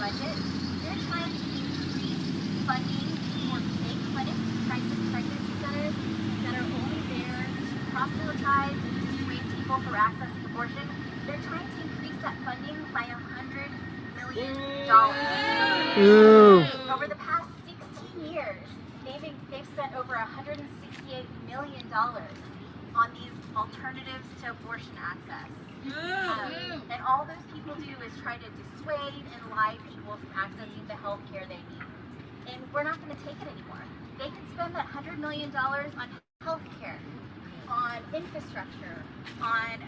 budget, they're trying to increase funding for fake clinics, crisis pregnancy centers that are only there to proselytize and dissuade people from accessing abortion. They're trying to increase that funding by $100 million. Over the past 16 years, they've spent over $168 million on these alternatives to abortion access. And all those people do is try to dissuade and lie people from accessing the health care they need. And we're not going to take it anymore. They can spend that $100 million on health care, on infrastructure, on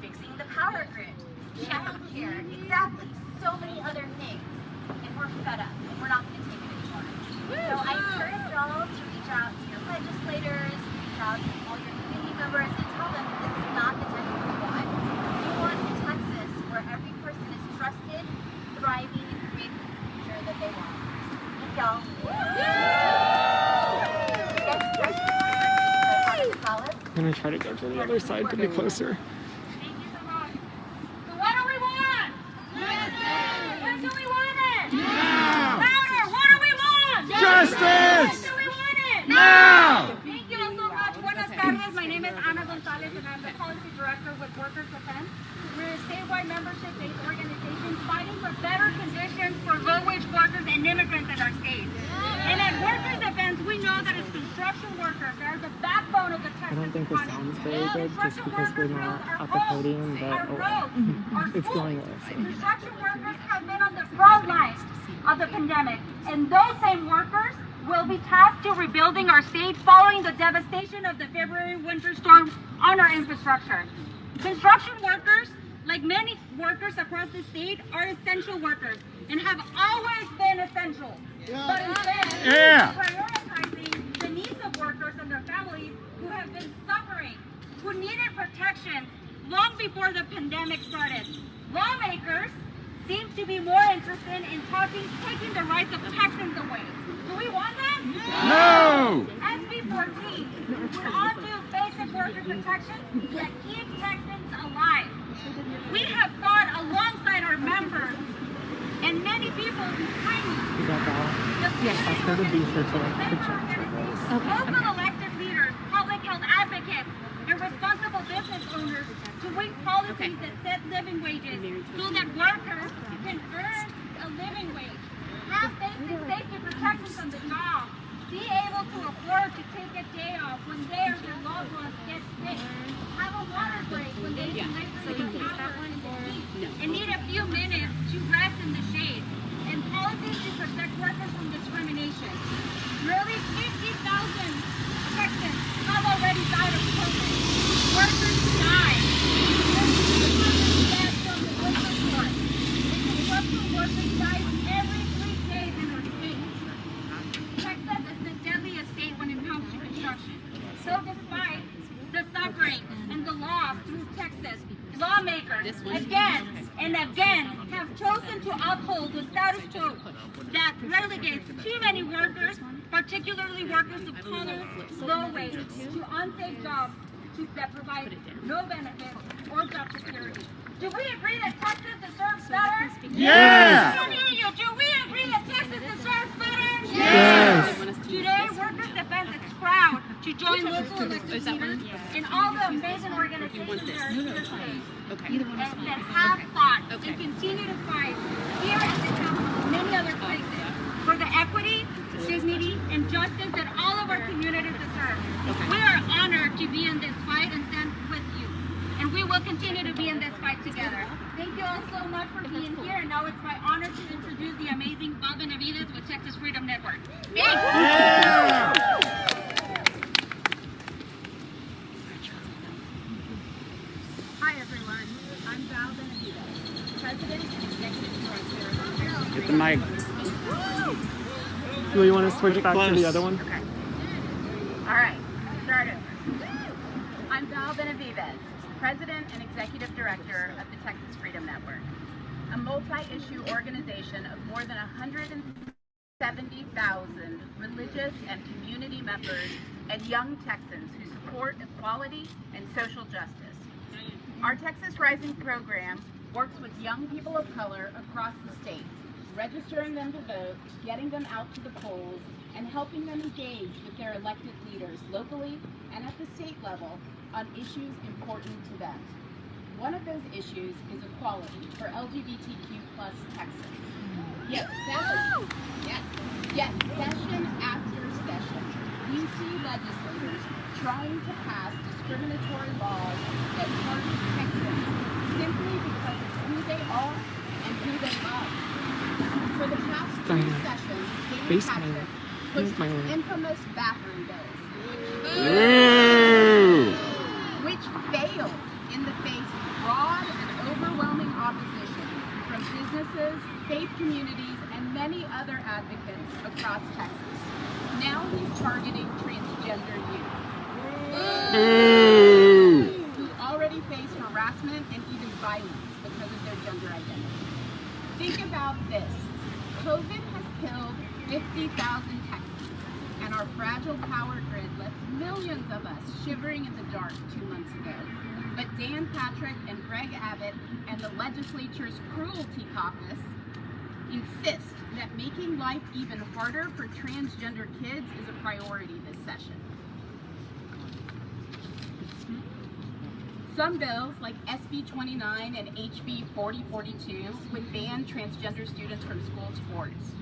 fixing the power grid, child care, exactly, so many other things. And we're fed up, and we're not going to take it anymore. So I encourage y'all to reach out to your legislators, reach out to all your community members, and tell them this is not the Texas we want. We want a Texas where every person is trusted, thriving, and creating the future that they want. Thank y'all. I'm going to try to go to the other side to be closer. Thank you so much. So what do we want? Justice! When do we want it? Now! Louder! What do we want? Justice! When do we want it? Now! Thank you all so much. Buenas tardes. My name is Ana Gonzalez and I'm the Policy Director with Workers Defense. We're a statewide membership-based organization fighting for better conditions for low-wage workers and immigrants in our state. And at Workers Defense, we know that as construction workers, they're the backbone of the Texas I don't think this economy. sounds very good just because we're not at the podium, but it's going well. So. Construction workers have been on the front lines of the pandemic, and those same workers will be tasked to rebuilding our state following the devastation of the February winter storm on our infrastructure. Construction workers, like many workers across the state, are essential workers and have always been essential. But instead, prioritizing the needs of workers and their families who have been suffering, who needed protection long before the pandemic started. Lawmakers seem to be more interested in taking the rights of Texans away. Do we want that? No! SB 14 would undo basic worker protections that keep Texans alive. We have fought alongside our members and many people behind me. Is that all? Yes, ask her to be here to check. Local elected leaders, public health advocates, and responsible business owners to win policies that set living wages so that workers can earn a living wage, have basic safety protections on the job, be able to afford to take a day off when they or their loved ones get sick, have a water break when they deliver the power in the heat, and need a few minutes to rest in the shade, and policies to protect workers from discrimination. Nearly 50,000 Texans have already died of COVID. Workers die. Deaths from the winter storm. The construction workers die every 3 days in our state. Texas is the deadliest state when it comes to construction. So despite the suffering and the loss through Texas, lawmakers again and again have chosen to uphold the status quo that relegates too many workers, particularly workers of color, low wage, to unsafe jobs that provide no benefits or job security. Do we agree that Texas deserves better? Yes! I can't hear you. Do we agree that Texas deserves better? Yes! Today, Workers Defense is proud to join local elected leaders and all the amazing organizations that are in the state that have fought and continue to fight here at the Capitol and many other places for the equity, dignity, and justice that all of our communities deserve. We are honored to be in this fight and stand with you. And we will continue to be in this fight together. Thank you all so much for being here. And now it's my honor to introduce the amazing Bob Benavides with Texas Freedom Network. Thanks. Yeah! Hi everyone, I'm Val Benavides, President and Executive Director. Get the mic. Do you want to switch back to the other one? Okay. All right, start over. I'm Val Benavides, President and Executive Director of the Texas Freedom Network, a multi-issue organization of more than 170,000 religious and community members and young Texans who support equality and social justice. Our Texas Rising program works with young people of color across the state registering them to vote, getting them out to the polls, and helping them engage with their elected leaders locally and at the state level on issues important to them. One of those issues is equality for LGBTQ plus Texans. Yet session after session, we see legislators trying to pass discriminatory laws that target Texans simply because of who they are and who they love. For the past 2 sessions, David Patrick pushed his infamous bathroom bills, which failed in the face of broad and overwhelming opposition from businesses, faith communities, and many other advocates across Texas. Now he's targeting transgender youth, who already face harassment and even violence because of their gender identity. Think about this. COVID has killed 50,000 Texans, and our fragile power grid left millions of us shivering in the dark 2 months ago. But Dan Patrick and Greg Abbott and the legislature's Cruelty Caucus insist that making life even harder for transgender kids is a priority this session. Some bills, like SB 29 and HB 4042, would ban transgender students from school sports.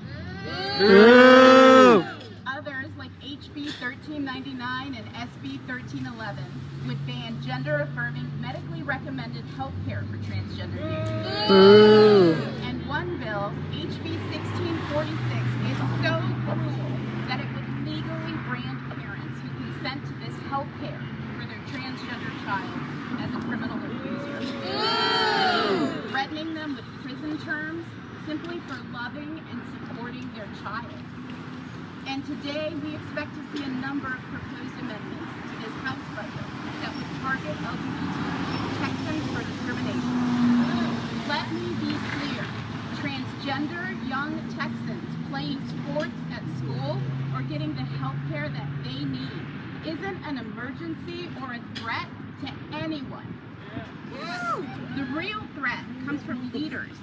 Others, like HB 1399 and SB 1311, would ban gender-affirming, medically recommended health care for transgender youth. And one bill, HB 1646, is so cruel that it would legally brand parents who consent to this health care for their transgender child as a criminal abuser, threatening them with prison terms simply for loving and supporting their child. And today we expect to see a number of proposed amendments to this House budget that would target LGBTQ Texans for discrimination. Let me be clear, transgender young Texans playing sports at school or getting the health care that they need isn't an emergency or a threat to anyone. The real threat comes from leaders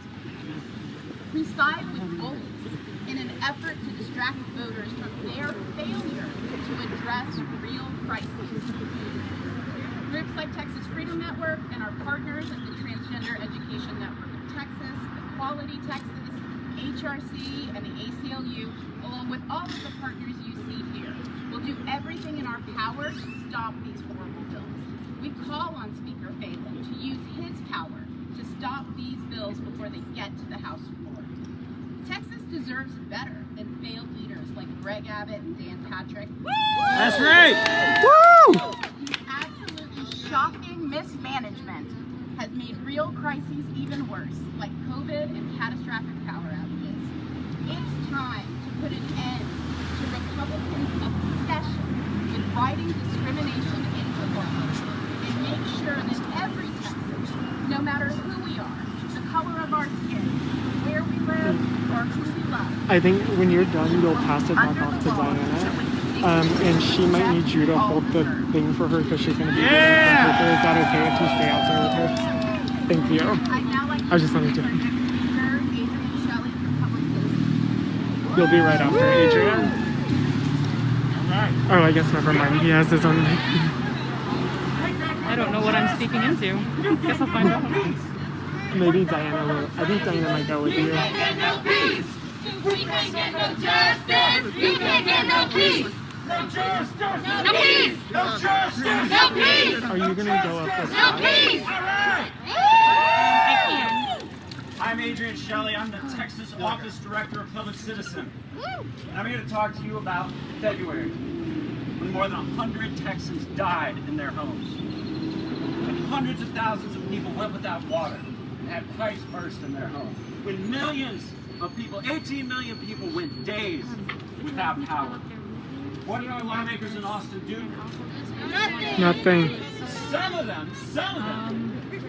who side with bullies in an effort to distract voters from their failure to address real crises. Groups like Texas Freedom Network and our partners at the Transgender Education Network of Texas, Equality Texas, HRC, and the ACLU, along with all of the partners you see here, will do everything in our power to stop these horrible bills. We call on Speaker Phelan to use his power to stop these bills before they get to the House floor. Texas deserves better than failed leaders like Greg Abbott and Dan Patrick. That's right! Woo! Absolutely shocking mismanagement has made real crises even worse, like COVID and catastrophic power outages. It's time to put an end to Republicans' obsession with writing discrimination into law and make sure that every Texan, no matter who we are, the color of our skin, where we live, or who we love. I think when you're done, you'll pass it back off to Diana. And she might need you to hold the thing for her because she's going to be doing her paper. Is that okay if you stay out there with her? Thank you. I just wanted to. You'll be right after Adrian. Oh, I guess never mind. He has his own mic. I don't know what I'm speaking into. Guess I'll find out. Maybe Diana will. I think Diana might go with you. We can't get no peace. We can't get no justice. We can't get no peace. No justice. No peace. No justice. No peace. Are you gonna go up with No peace. I can. I'm Adrian Shelley. I'm the Texas Office Director of Public Citizen. And I'm here to talk to you about February, when more than 100 Texans died in their homes. And hundreds of thousands of people went without water and had pipes burst in their homes. When millions of people, 18 million people, went days without power. What did our lawmakers in Austin do? Nothing. Some of them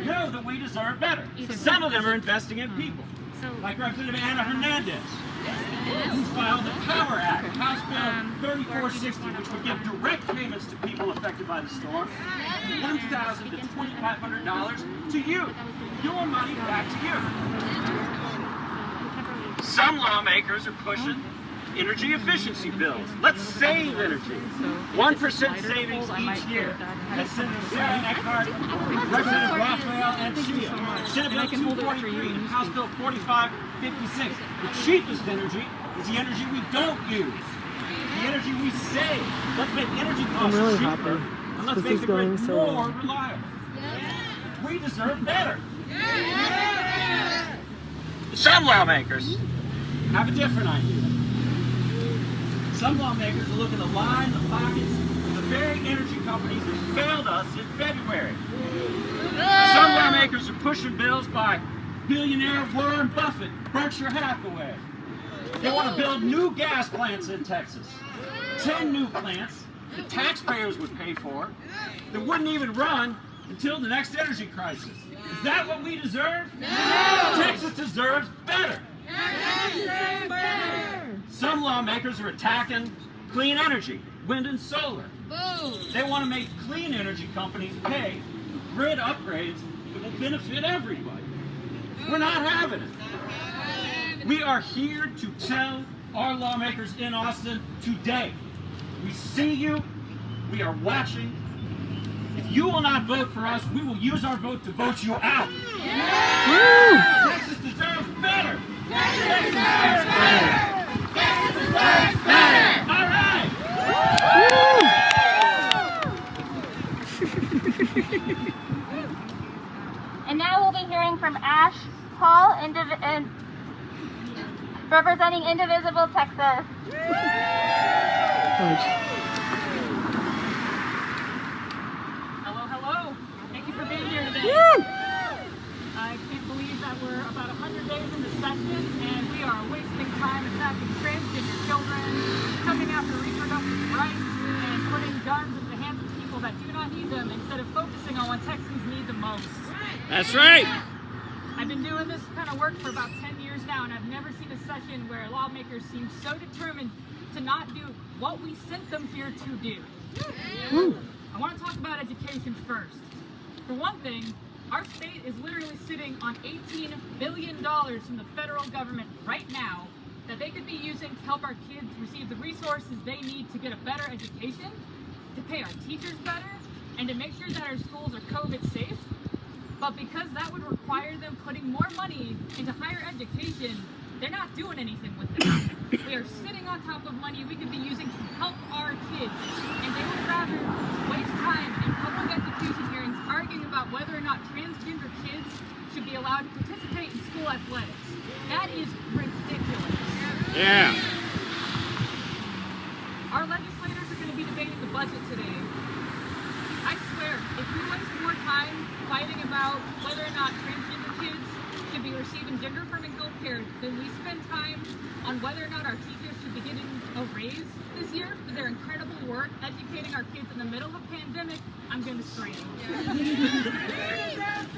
know that we deserve better. Some of them are investing in people. Like Representative Ana Hernandez, who filed the Power Act, House Bill 3460, which would give direct payments to people affected by the storm, $1,000 to $2,500 to you. Your money back to you. Some lawmakers are pushing energy efficiency bills. Let's save energy. 1% savings each year. That's Senator Sarah Eckhart, Representative Raphael Anchia, Senate Bill 243, and House Bill 4556. The cheapest energy is the energy we don't use. The energy we save. Let's make energy costs really cheaper, happy. and let's This make is the grid going so more well. reliable. We deserve better. Some lawmakers have a different idea. Some lawmakers are looking to line the pockets of the very energy companies that failed us in February. Some lawmakers are pushing bills by billionaire Warren Buffett, Berkshire Hathaway. They want to build new gas plants in Texas. 10 new plants the taxpayers would pay for that wouldn't even run until the next energy crisis. Is that what we deserve? No! Texas deserves better. Some lawmakers are attacking clean energy, wind and solar. They want to make clean energy companies pay for grid upgrades that will benefit everybody. We're not having it. We are here to tell our lawmakers in Austin today. We see you. We are watching. If you will not vote for us, we will use our vote to vote you out. Texas deserves better. Texas deserves better. Texas deserves better. All right. And now we'll be hearing from Ash Paul, representing Indivisible Texas. Hello. Thank you for being here today. I can't believe that we're about 100 days into session and we are wasting time attacking transgender children, coming after reproductive rights, and putting guns in the hands of people that do not need them instead of focusing on what Texans need the most. That's right. I've been doing this kind of work for about 10 years now, and I've never seen a session where lawmakers seem so determined to not do what we sent them here to do. I want to talk about education first. For one thing, our state is literally sitting on $18 billion from the federal government right now that they could be using to help our kids receive the resources they need to get a better education, to pay our teachers better, and to make sure that our schools are COVID safe. But because that would require them putting more money into higher education, they're not doing anything with it. We are sitting on top of money we could be using to help our kids, and they would rather waste time in public education hearings arguing about whether or not transgender kids should be allowed to participate in school athletics. That is ridiculous. Yeah. Our legislators are going to be debating the budget today. I swear, if we waste more time fighting about whether or not transgender kids should be receiving gender-affirming health care than we spend time on whether or not our teachers should be getting a raise this year for their incredible work educating our kids in the middle of a pandemic, I'm going to scream.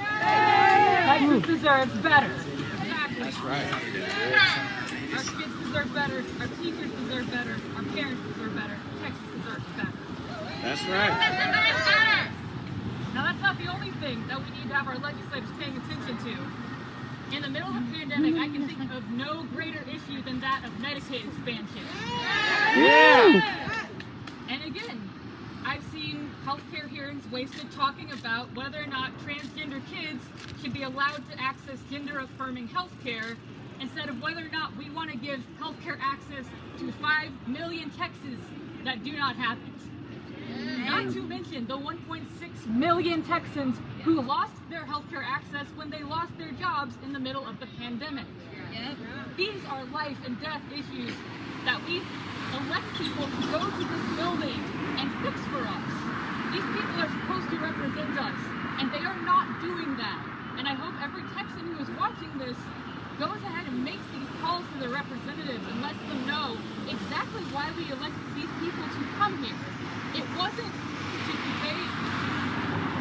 Texas deserves better. That's right. Our kids deserve better. Our teachers deserve better. Our parents deserve better. Texas deserves better. That's right. Now that's not the only thing that we need to have our legislators paying attention to. In the middle of a pandemic, I can think of no greater issue than that of Medicaid expansion. Yeah. And again, I've seen healthcare hearings wasted talking about whether or not transgender kids should be allowed to access gender-affirming healthcare instead of whether or not we want to give healthcare access to 5 million Texans that do not have it. Not to mention the 1.6 million Texans who lost their healthcare access when they lost their jobs in the middle of the pandemic. These are life and death issues that we elect people to go to this building and fix for us. These people are supposed to represent us, and they are not doing that. And I hope every Texan who is watching this goes ahead and makes these calls to their representatives and lets them know exactly why we elected these people to come here. It wasn't to debate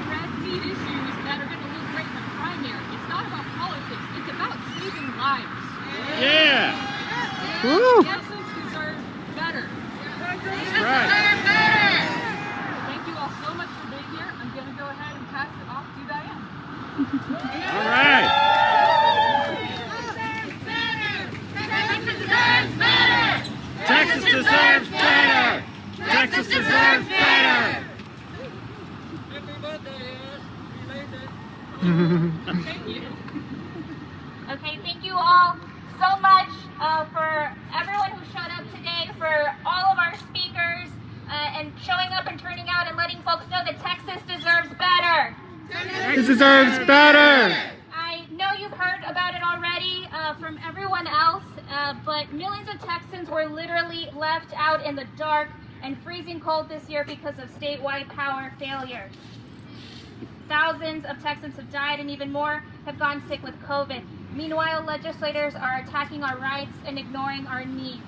red meat issues that are going to look great in the primary. It's not about politics. It's about saving lives. Yeah. Texans deserve better. That's right. Thank you all so much for being here. I'm going to go ahead and pass it off to Diane. All right. Okay, thank you all so much for everyone who showed up today, for all of our speakers, and showing up and turning out and letting folks know that Texas deserves better. It deserves better. I know you've heard about it already from everyone else, but millions of Texans were literally left out in the dark and freezing cold this year because of statewide power failures. Thousands of Texans have died and even more have gone sick with COVID. Meanwhile, legislators are attacking our rights and ignoring our needs.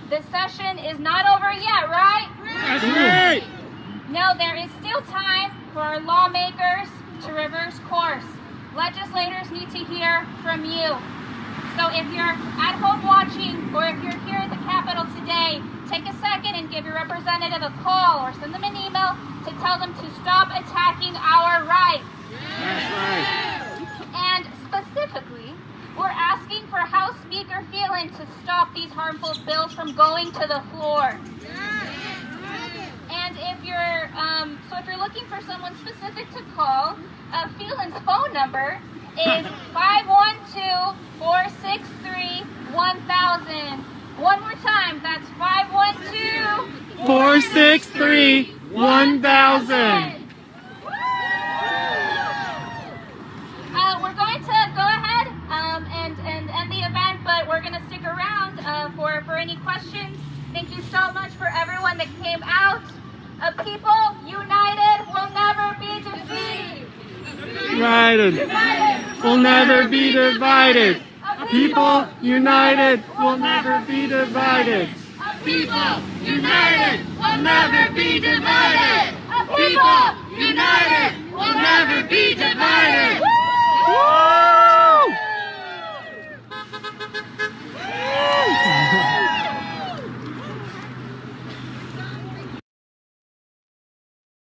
This session is not over yet, right? That's right. No, there is still time for our lawmakers to reverse course. Legislators need to hear from you. So if you're at home watching or if you're here at the Capitol today, take a second and give your representative a call or send them an email to tell them to stop attacking our rights. That's right. And specifically, we're asking for House Speaker Phelan to stop these harmful bills from going to the floor. And if you're looking for someone specific to call, Phelan's phone number is 512-463-1000. One more time, that's 512-463-1000. We're going to go ahead and end the event, but we're going to stick around for any questions. Thank you so much for everyone that came out. People united will never be defeated. United will never be divided. People united will never be divided. People united will never be divided. People united will never be divided. Woo!